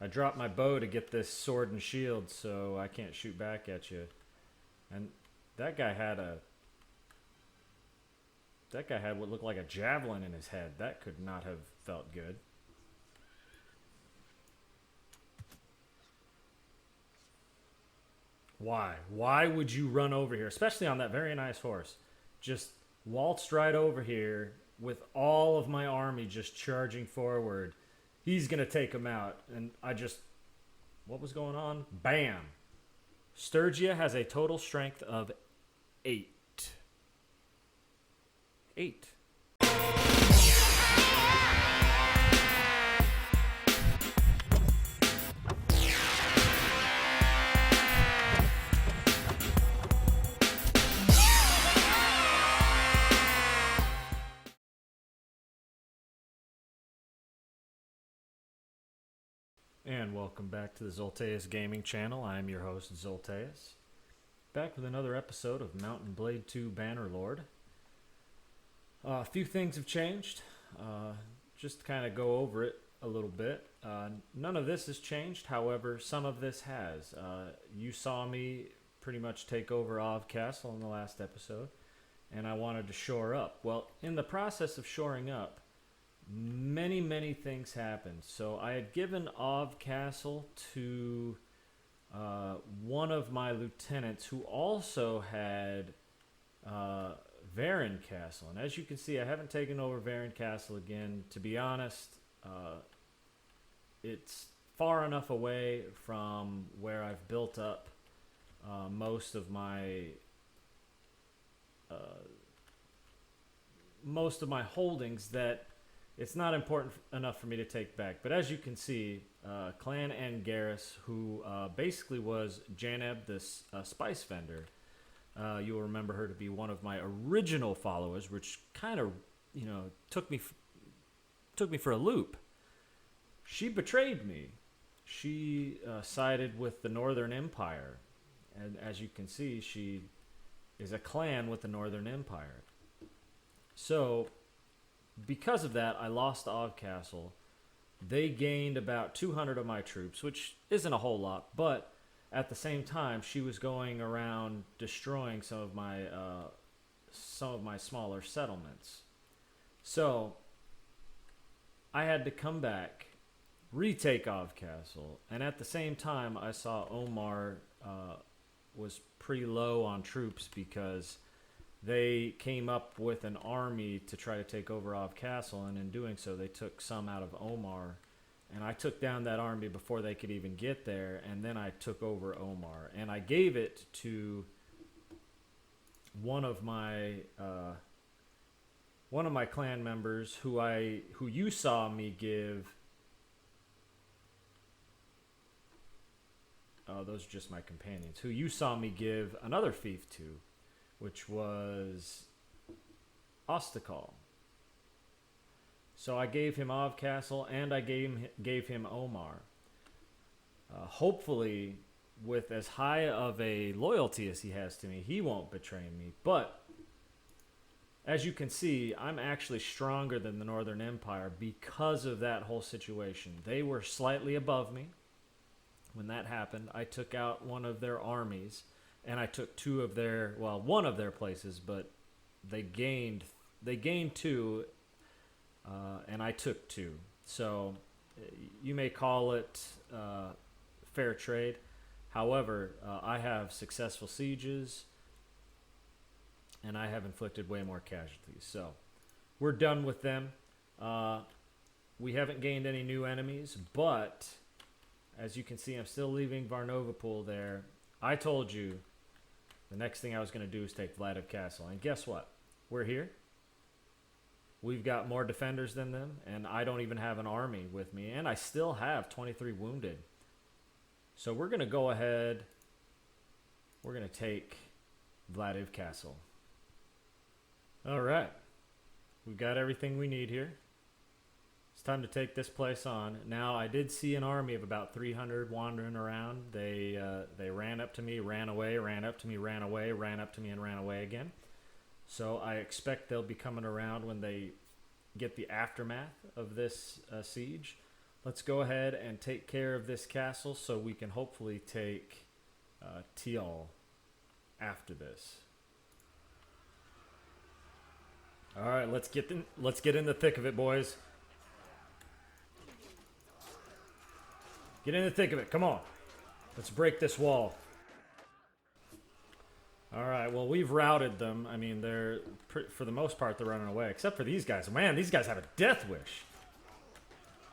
I dropped my bow to get this sword and shield so I can't shoot back at you. And that guy had what looked like a javelin in his head. That could not have felt good. Why? Why would you run over here, especially on that very nice horse? Just waltzed right over here with all of my army just charging forward. He's going to take him out. And what was going on? Bam. Sturgia has a total strength of 8. 8. And welcome back to the Zolteus Gaming Channel. I am your host, Zolteus. Back with another episode of Mountain Blade 2 Bannerlord. A few things have changed. Just to kind of go over it a little bit. None of this has changed, however, some of this has. You saw me pretty much take over Ov Castle in the last episode, and I wanted to shore up. Well, in the process of shoring up, many things happened. So I had given Ov Castle to one of my lieutenants who also had Varen Castle. And as you can see, I haven't taken over Varen Castle again. To be honest, it's far enough away from where I've built up most of my holdings that it's not important enough for me to take back. But as you can see, Clan Angaris, who basically was Janeb, this spice vendor, you'll remember her to be one of my original followers, which kind of, took me for a loop. She betrayed me. She sided with the Northern Empire, and as you can see, she is a clan with the Northern Empire. So, because of that, I lost Ov Castle. They gained about 200 of my troops, which isn't a whole lot, but at the same time, she was going around destroying some of my smaller settlements. So I had to come back, retake Ov Castle, and at the same time, I saw Omar was pretty low on troops because they came up with an army to try to take over Ov Castle, and in doing so, they took some out of Omar. And I took down that army before they could even get there, and then I took over Omar. And I gave it to one of my clan members who you saw me give. Oh, those are just my companions. Who you saw me give another fief to, which was Ostakal. So I gave him Ov Castle, and I gave him Omar. Hopefully, with as high of a loyalty as he has to me, he won't betray me. But, as you can see, I'm actually stronger than the Northern Empire because of that whole situation. They were slightly above me. When that happened, I took out one of their armies, and I took one of their places, but they gained 2, and I took 2. So you may call it fair trade. However, I have successful sieges, and I have inflicted way more casualties. So we're done with them. We haven't gained any new enemies, but as you can see, I'm still leaving Varnovapool there. I told you the next thing I was going to do is take Vladiv Castle. And guess what? We're here. We've got more defenders than them, and I don't even have an army with me. And I still have 23 wounded. So we're going to go ahead. We're going to take Vladiv Castle. All right. We've got everything we need here. It's time to take this place on. Now, I did see an army of about 300 wandering around. They ran up to me, ran away, ran up to me, ran away, ran up to me, and ran away again. So I expect they'll be coming around when they get the aftermath of this siege. let's go ahead and take care of this castle so we can hopefully take Tial after this. All right, let's get in the thick of it, boys. Get in the thick of it. Come on. Let's break this wall. All right, well, we've routed them. I mean, for the most part, they're running away. Except for these guys. Man, these guys have a death wish.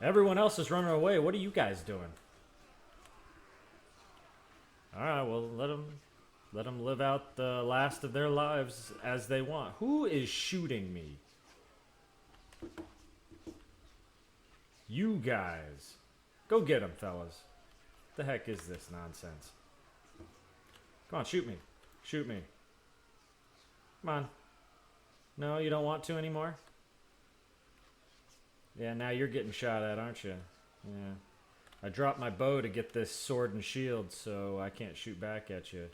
Everyone else is running away. What are you guys doing? All right, well, let them live out the last of their lives as they want. Who is shooting me? You guys. Go get them, fellas. What the heck is this nonsense? Come on, shoot me. Shoot me. Come on. No, you don't want to anymore? Yeah, now you're getting shot at, aren't you? Yeah. I dropped my bow to get this sword and shield, so I can't shoot back at you.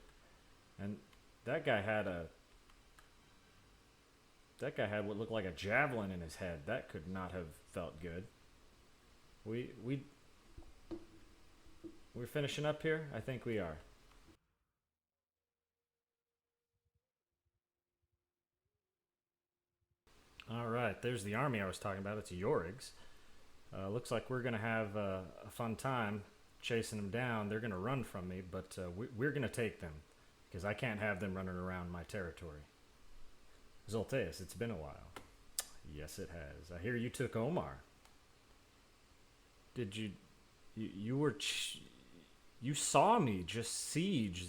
And that guy had what looked like a javelin in his head. That could not have felt good. We're finishing up here? I think we are. All right, there's the army I was talking about. It's Yorig's. Looks like we're going to have a fun time chasing them down. They're going to run from me, but we're going to take them because I can't have them running around my territory. Zolteus, it's been a while. Yes, it has. I hear you took Omar. Did you... You saw me just siege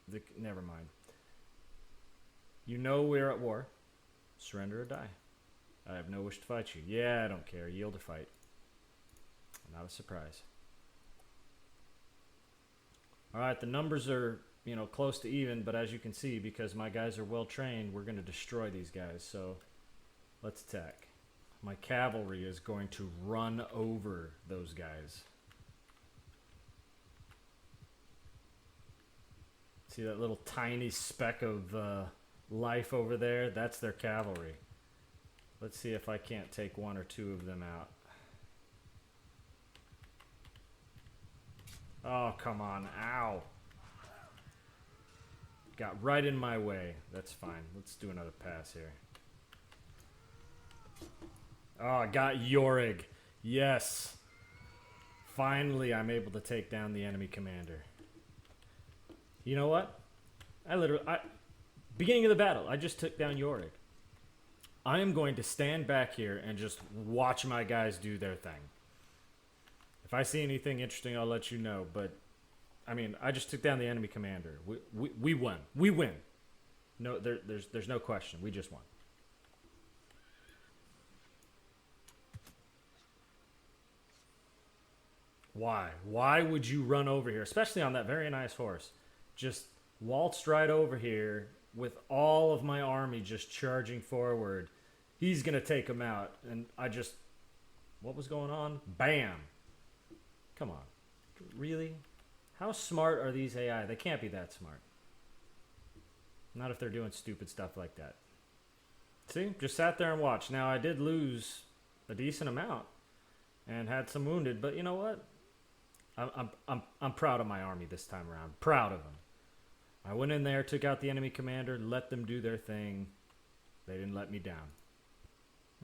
the... Never mind. You know we're at war. Surrender or die. I have no wish to fight you. Yeah, I don't care. Yield or fight. Not a surprise. Alright, the numbers are, close to even, but as you can see, because my guys are well trained, we're going to destroy these guys. So, let's attack. My cavalry is going to run over those guys. See that little tiny speck of life over there? That's their cavalry. Let's see if I can't take one or two of them out. Oh, come on. Ow. Got right in my way. That's fine. Let's do another pass here. Oh, I got Yorig. Yes. Finally, I'm able to take down the enemy commander. You know what? Beginning of the battle, I just took down Yorig. I am going to stand back here and just watch my guys do their thing. If I see anything interesting, I'll let you know. But, I mean, I just took down the enemy commander. We won. We win. No, there's no question. We just won. Why? Why would you run over here? Especially on that very nice horse. Just waltzed right over here with all of my army just charging forward. He's going to take him out. And I just... What was going on? Bam! Come on. Really? How smart are these AI? They can't be that smart. Not if they're doing stupid stuff like that. See? Just sat there and watched. Now, I did lose a decent amount and had some wounded, but you know what? I'm proud of my army this time around. Proud of them. I went in there, took out the enemy commander, let them do their thing. They didn't let me down.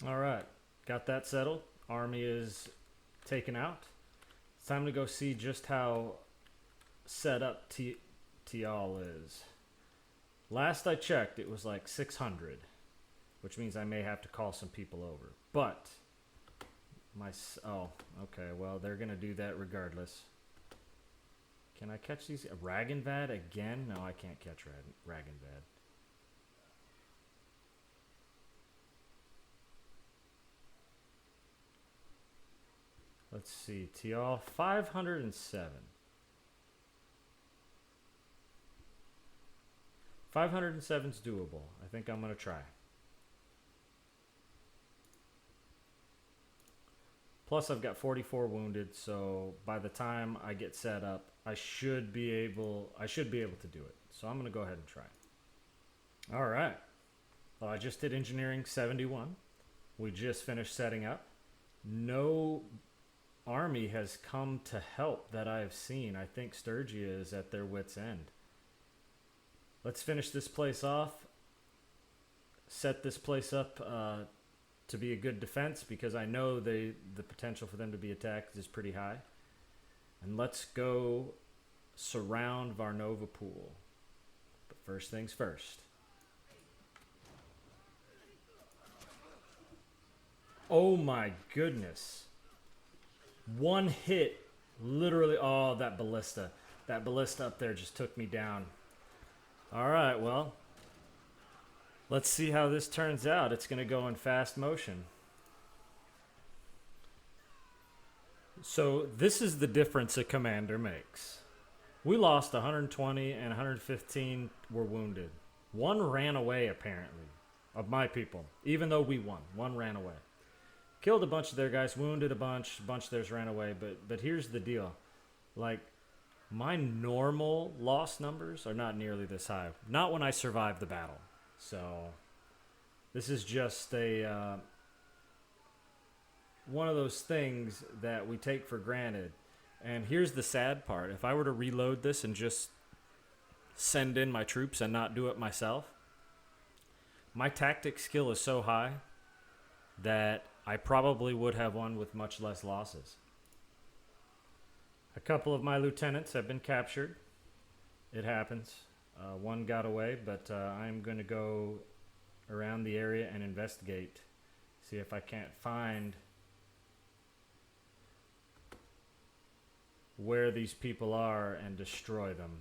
All right. Got that settled. Army is taken out. It's time to go see just how set up Tial is. Last I checked, it was like 600, which means I may have to call some people over. But oh, okay. Well, they're gonna do that regardless. Can I catch these? Ragenvad again? No, I can't catch Ragenvad. Let's see. Tial 507. 507's doable. I think I'm gonna try. Plus, I've got 44 wounded, so by the time I get set up, I should be able to do it. So I'm gonna go ahead and try. All right. Well, I just did engineering 71. We just finished setting up. No army has come to help that I have seen. I think Sturgia is at their wits' end. Let's finish this place off. Set this place up to be a good defense, because I know the potential for them to be attacked is pretty high. And let's go surround Varnova Pool. But first things first. Oh my goodness. One hit, literally. Oh, that ballista. That ballista up there just took me down. Alright, well. Let's see how this turns out. It's going to go in fast motion. So this is the difference a commander makes. We lost 120 and 115 were wounded. One ran away, apparently, of my people. Even though we won, one ran away. Killed a bunch of their guys, wounded a bunch of theirs ran away. But here's the deal. Like, my normal loss numbers are not nearly this high. Not when I survive the battle. So this is just a one of those things that we take for granted. And here's the sad part. If I were to reload this and just send in my troops and not do it myself, my tactic skill is so high that I probably would have won with much less losses. A couple of my lieutenants have been captured. It happens. One got away, but I'm going to go around the area and investigate. See if I can't find where these people are and destroy them.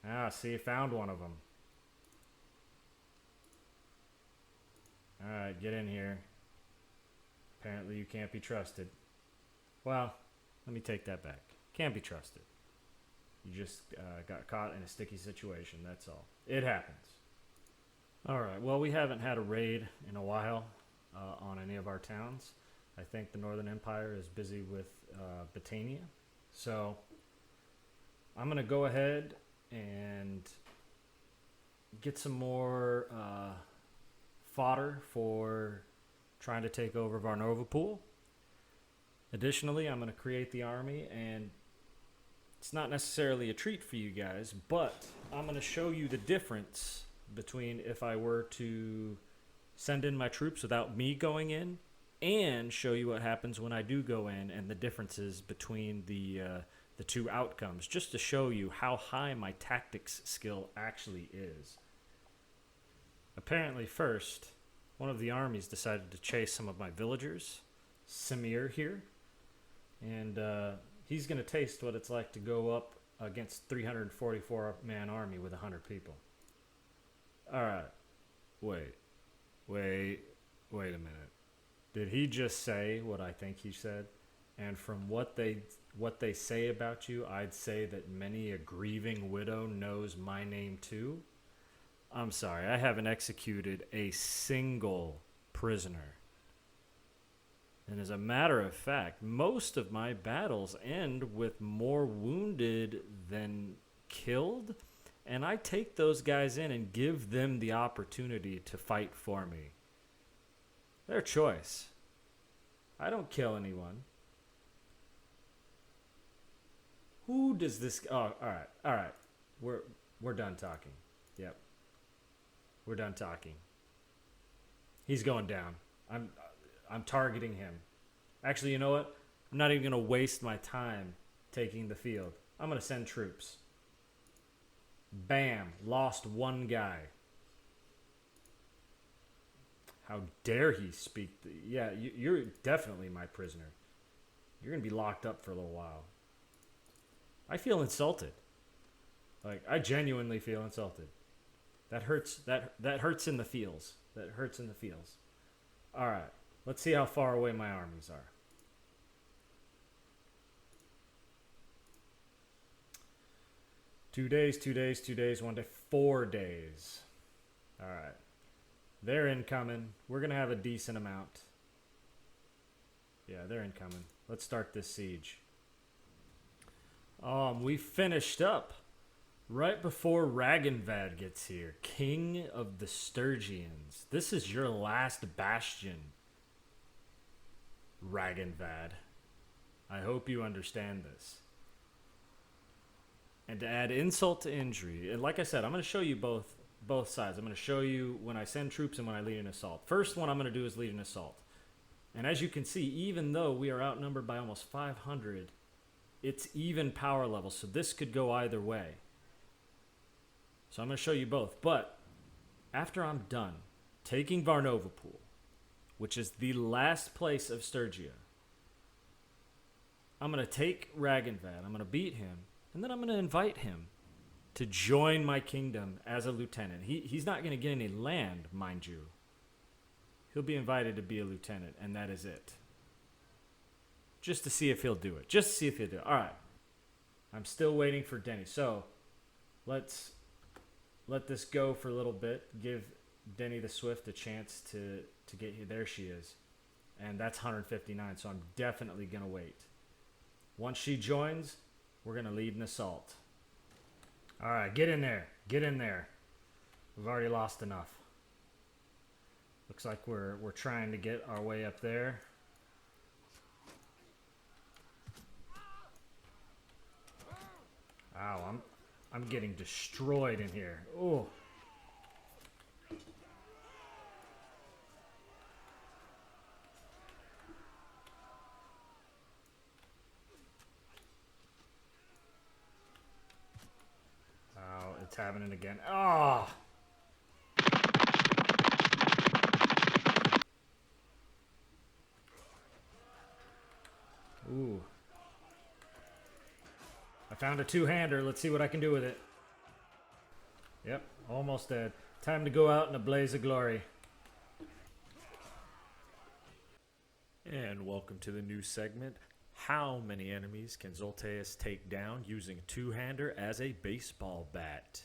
Ah, see, found one of them. Alright, get in here. Apparently you can't be trusted. Well, let me take that back. Can't be trusted. You just got caught in a sticky situation, that's all. It happens. Alright, well, we haven't had a raid in a while on any of our towns. I think the Northern Empire is busy with Britannia. So I'm going to go ahead and get some more fodder for trying to take over Varnova Pool. Additionally, I'm going to create the army, and it's not necessarily a treat for you guys, but I'm going to show you the difference between if I were to send in my troops without me going in, and show you what happens when I do go in, and the differences between the two outcomes, just to show you how high my tactics skill actually is. Apparently, first, one of the armies decided to chase some of my villagers, Samir here, and he's going to taste what it's like to go up against 344-man army with 100 people. Alright, wait a minute. Did he just say what I think he said? And from what they say about you, I'd say that many a grieving widow knows my name too? I'm sorry, I haven't executed a single prisoner. And as a matter of fact, most of my battles end with more wounded than killed. And I take those guys in and give them the opportunity to fight for me. Their choice. I don't kill anyone. Who does this... Oh, alright. We're done talking. Yep. We're done talking. He's going down. I'm targeting him. Actually, you know what? I'm not even going to waste my time taking the field. I'm going to send troops. Bam. Lost one guy. How dare he speak? Yeah, you're definitely my prisoner. You're going to be locked up for a little while. I feel insulted. Like, I genuinely feel insulted. That hurts. That hurts in the feels. That hurts in the feels. All right. Let's see how far away my armies are. Two days, 1 day, 4 days. All right. They're incoming. We're going to have a decent amount. Yeah, they're incoming. Let's start this siege. We finished up Right before Ragenvad gets here, King of the Sturgians. This is your last bastion, Ragenvad. I hope you understand this. And to add insult to injury, and like I said, I'm going to show you both sides. I'm going to show you when I send troops and when I lead an assault. First one I'm going to do is lead an assault. And as you can see, even though we are outnumbered by almost 500, it's even power level, so this could go either way. So I'm going to show you both. But after I'm done taking Varnovapool, which is the last place of Sturgia, I'm going to take Ragenvad, I'm going to beat him, and then I'm going to invite him to join my kingdom as a lieutenant. He's not going to get any land, mind you. He'll be invited to be a lieutenant, and that is it. Just to see if he'll do it. Just to see if he'll do it. All right. I'm still waiting for Denny. So let's let this go for a little bit. Give Denny the Swift a chance to get here. There she is. And that's 159, so I'm definitely going to wait. Once she joins, we're going to lead an assault. All right, get in there. Get in there. We've already lost enough. Looks like we're trying to get our way up there. Ow, I'm getting destroyed in here. Oh. Oh, it's happening again. Oh. Ooh. I found a two-hander. Let's see what I can do with it. Yep, almost dead. Time to go out in a blaze of glory. And welcome to the new segment. How many enemies can Zolteus take down using a two-hander as a baseball bat?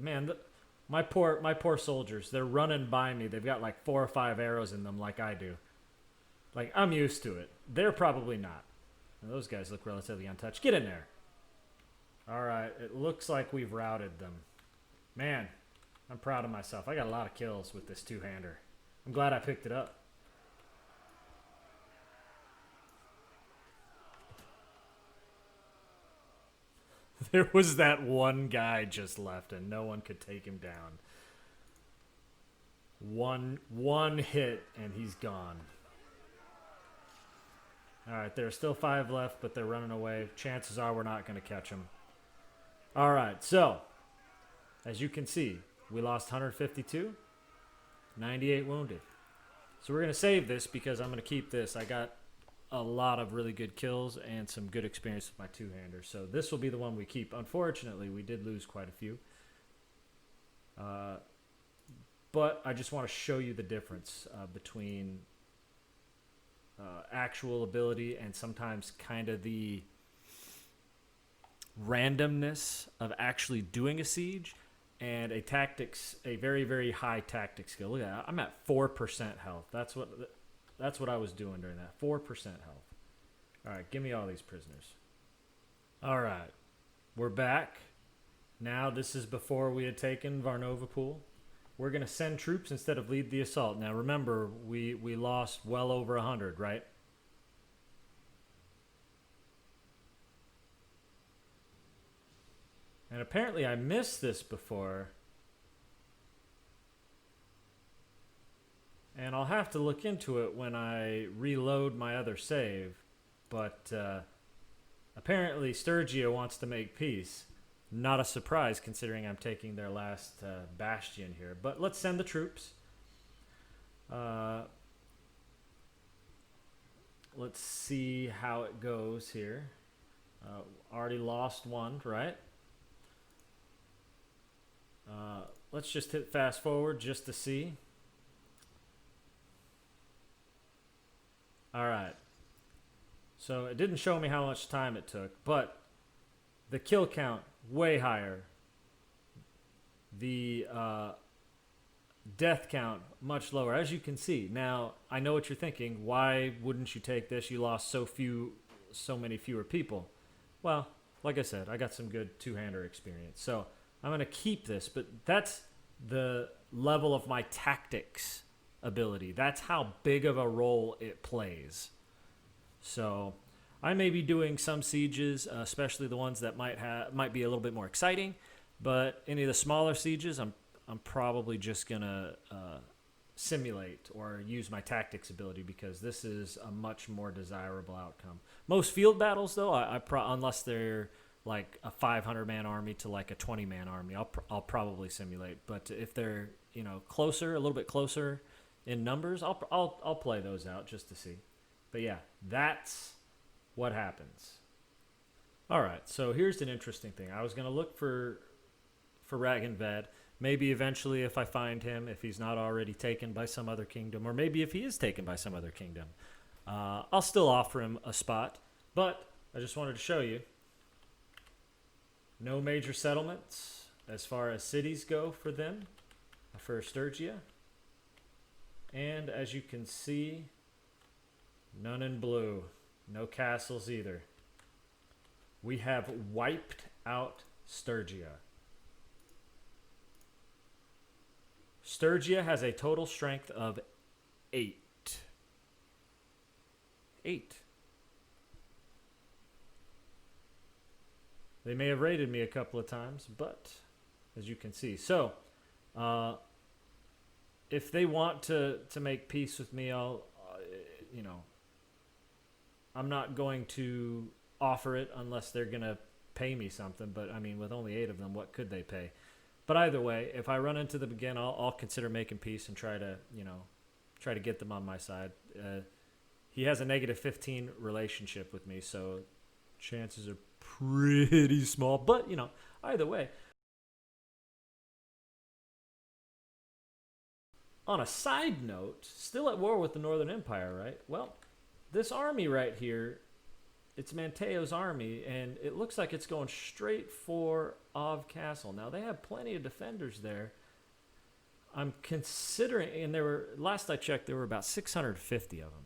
Man, my poor soldiers, they're running by me. They've got like 4 or 5 arrows in them like I do. Like, I'm used to it. They're probably not. Now, those guys look relatively untouched. Get in there. All right, it looks like we've routed them. Man, I'm proud of myself. I got a lot of kills with this two-hander. I'm glad I picked it up. There was that one guy just left and no one could take him down. One hit and he's gone. Alright, there are still 5 left, but they're running away. Chances are we're not going to catch them. Alright, so as you can see, we lost 152, 98 wounded. So we're going to save this because I'm going to keep this. I got a lot of really good kills and some good experience with my two-hander. So this will be the one we keep. Unfortunately, we did lose quite a few. But I just want to show you the difference between actual ability and sometimes kind of the randomness of actually doing a siege and a tactics, a very, very high tactic skill. Look at that. I'm at 4% health. That's what I was doing during that. 4% health. All right, give me all these prisoners. All right, we're back. Now this is before we had taken Varnovapool. We're going to send troops instead of lead the assault. Now remember, we lost well over 100, right? And apparently I missed this before. And I'll have to look into it when I reload my other save. But apparently Sturgia wants to make peace. Not a surprise considering I'm taking their last bastion here. But let's send the troops. Let's see how it goes here. Already lost one, right? Let's just hit fast forward just to see. All right. So it didn't show me how much time it took, but the kill count way higher. The death count much lower, as you can see. Now, I know what you're thinking. Why wouldn't you take this? You lost so many fewer people. Well, like I said, I got some good two-hander experience. So I'm going to keep this, but that's the level of my tactics ability. That's how big of a role it plays. So I may be doing some sieges, especially the ones that might be a little bit more exciting, but any of the smaller sieges, I'm probably just going to simulate or use my tactics ability because this is a much more desirable outcome. Most field battles, though, unless they're like a 500-man army to like a 20-man army, I'll probably simulate. But if they're closer, a little bit closer in numbers, I'll play those out just to see. But yeah, that's what happens. All right, so here's an interesting thing. I was going to look for Ragnvad. Maybe eventually if I find him, if he's not already taken by some other kingdom, or maybe if he is taken by some other kingdom, I'll still offer him a spot. But I just wanted to show you. No major settlements as far as cities go for them, for Sturgia. And as you can see, none in blue. No castles either. We have wiped out Sturgia. Sturgia has a total strength of 8. 8. They may have raided me a couple of times, but as you can see. So, if they want to make peace with me, I'm not going to offer it unless they're going to pay me something. But, I mean, with only 8 of them, what could they pay? But either way, if I run into them again, I'll consider making peace and try to get them on my side. He has a negative 15 relationship with me, so chances are pretty small. But, either way. On a side note, still at war with the Northern Empire, right? Well, this army right here, it's Manteo's army, and it looks like it's going straight for Ov Castle. Now, they have plenty of defenders there. I'm considering, and last I checked, there were about 650 of them.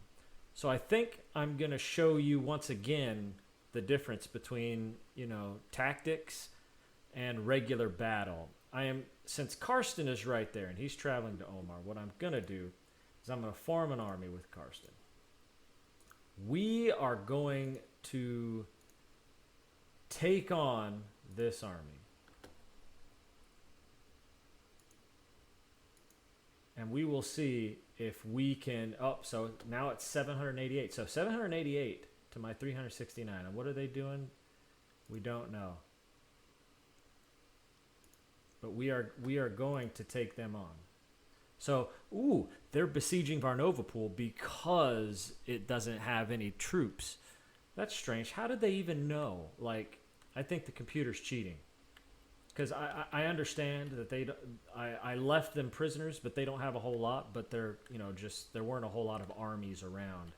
So I think I'm going to show you once again the difference between, tactics and regular battle. Since Karsten is right there and he's traveling to Omar, what I'm going to do is I'm going to form an army with Karsten. We are going to take on this army. And we will see if we can... Oh, so now it's 788. So 788 to my 369. And what are they doing? We don't know. but we are going to take them on. So, ooh, they're besieging Varnovapool because it doesn't have any troops. That's strange. How did they even know? Like, I think the computer's cheating. Because I understand that I left them prisoners, but they don't have a whole lot. But they're, there weren't a whole lot of armies around.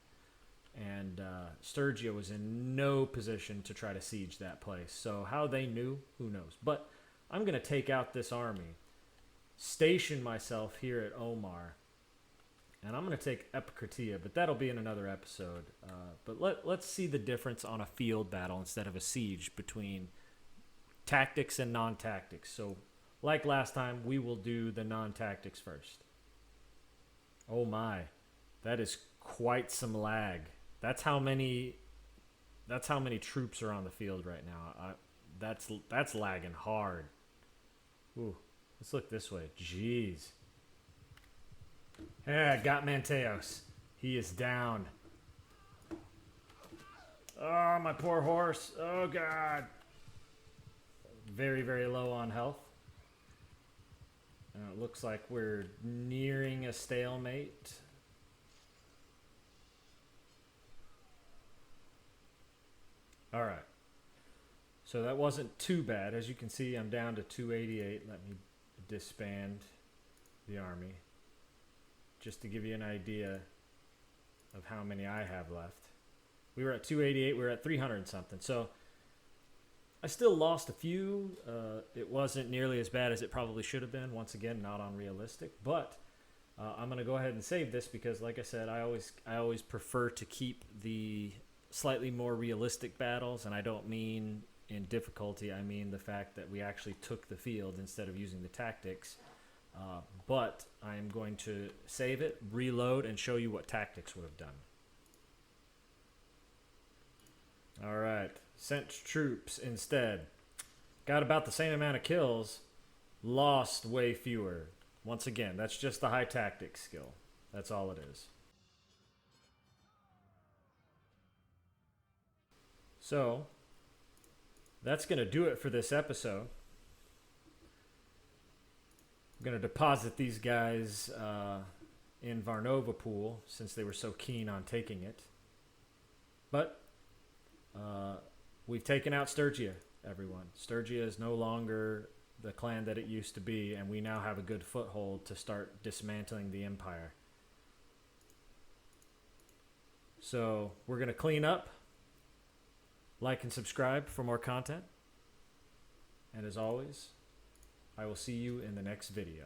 And Sturgia was in no position to try to siege that place. So how they knew, who knows. But I'm going to take out this army, station myself here at Omar, and I'm going to take Epicratia, but that'll be in another episode. But let's see the difference on a field battle instead of a siege between tactics and non-tactics. So like last time, we will do the non-tactics first. Oh my, that is quite some lag. That's how many troops are on the field right now. That's lagging hard. Ooh, let's look this way. Jeez. Yeah, got Manteos. He is down. Oh, my poor horse. Oh, God. Very, very low on health. It looks like we're nearing a stalemate. All right. So that wasn't too bad. As you can see, I'm down to 288. Let me disband the army, just to give you an idea of how many I have left. We were at 288. We were at 300 and something. So I still lost a few. It wasn't nearly as bad as it probably should have been. Once again, not unrealistic. But I'm going to go ahead and save this because, like I said, I always prefer to keep the slightly more realistic battles, and I don't mean in difficulty. I mean the fact that we actually took the field instead of using the tactics. But I'm going to save it, reload, and show you what tactics would have done. All right, sent troops instead. Got about the same amount of kills, lost way fewer. Once again, that's just the high tactics skill. That's all it is. So that's going to do it for this episode. I'm going to deposit these guys in Varnovapool since they were so keen on taking it. But we've taken out Sturgia, everyone. Sturgia is no longer the clan that it used to be, and we now have a good foothold to start dismantling the empire. So we're going to clean up. Like and subscribe for more content. And as always, I will see you in the next video.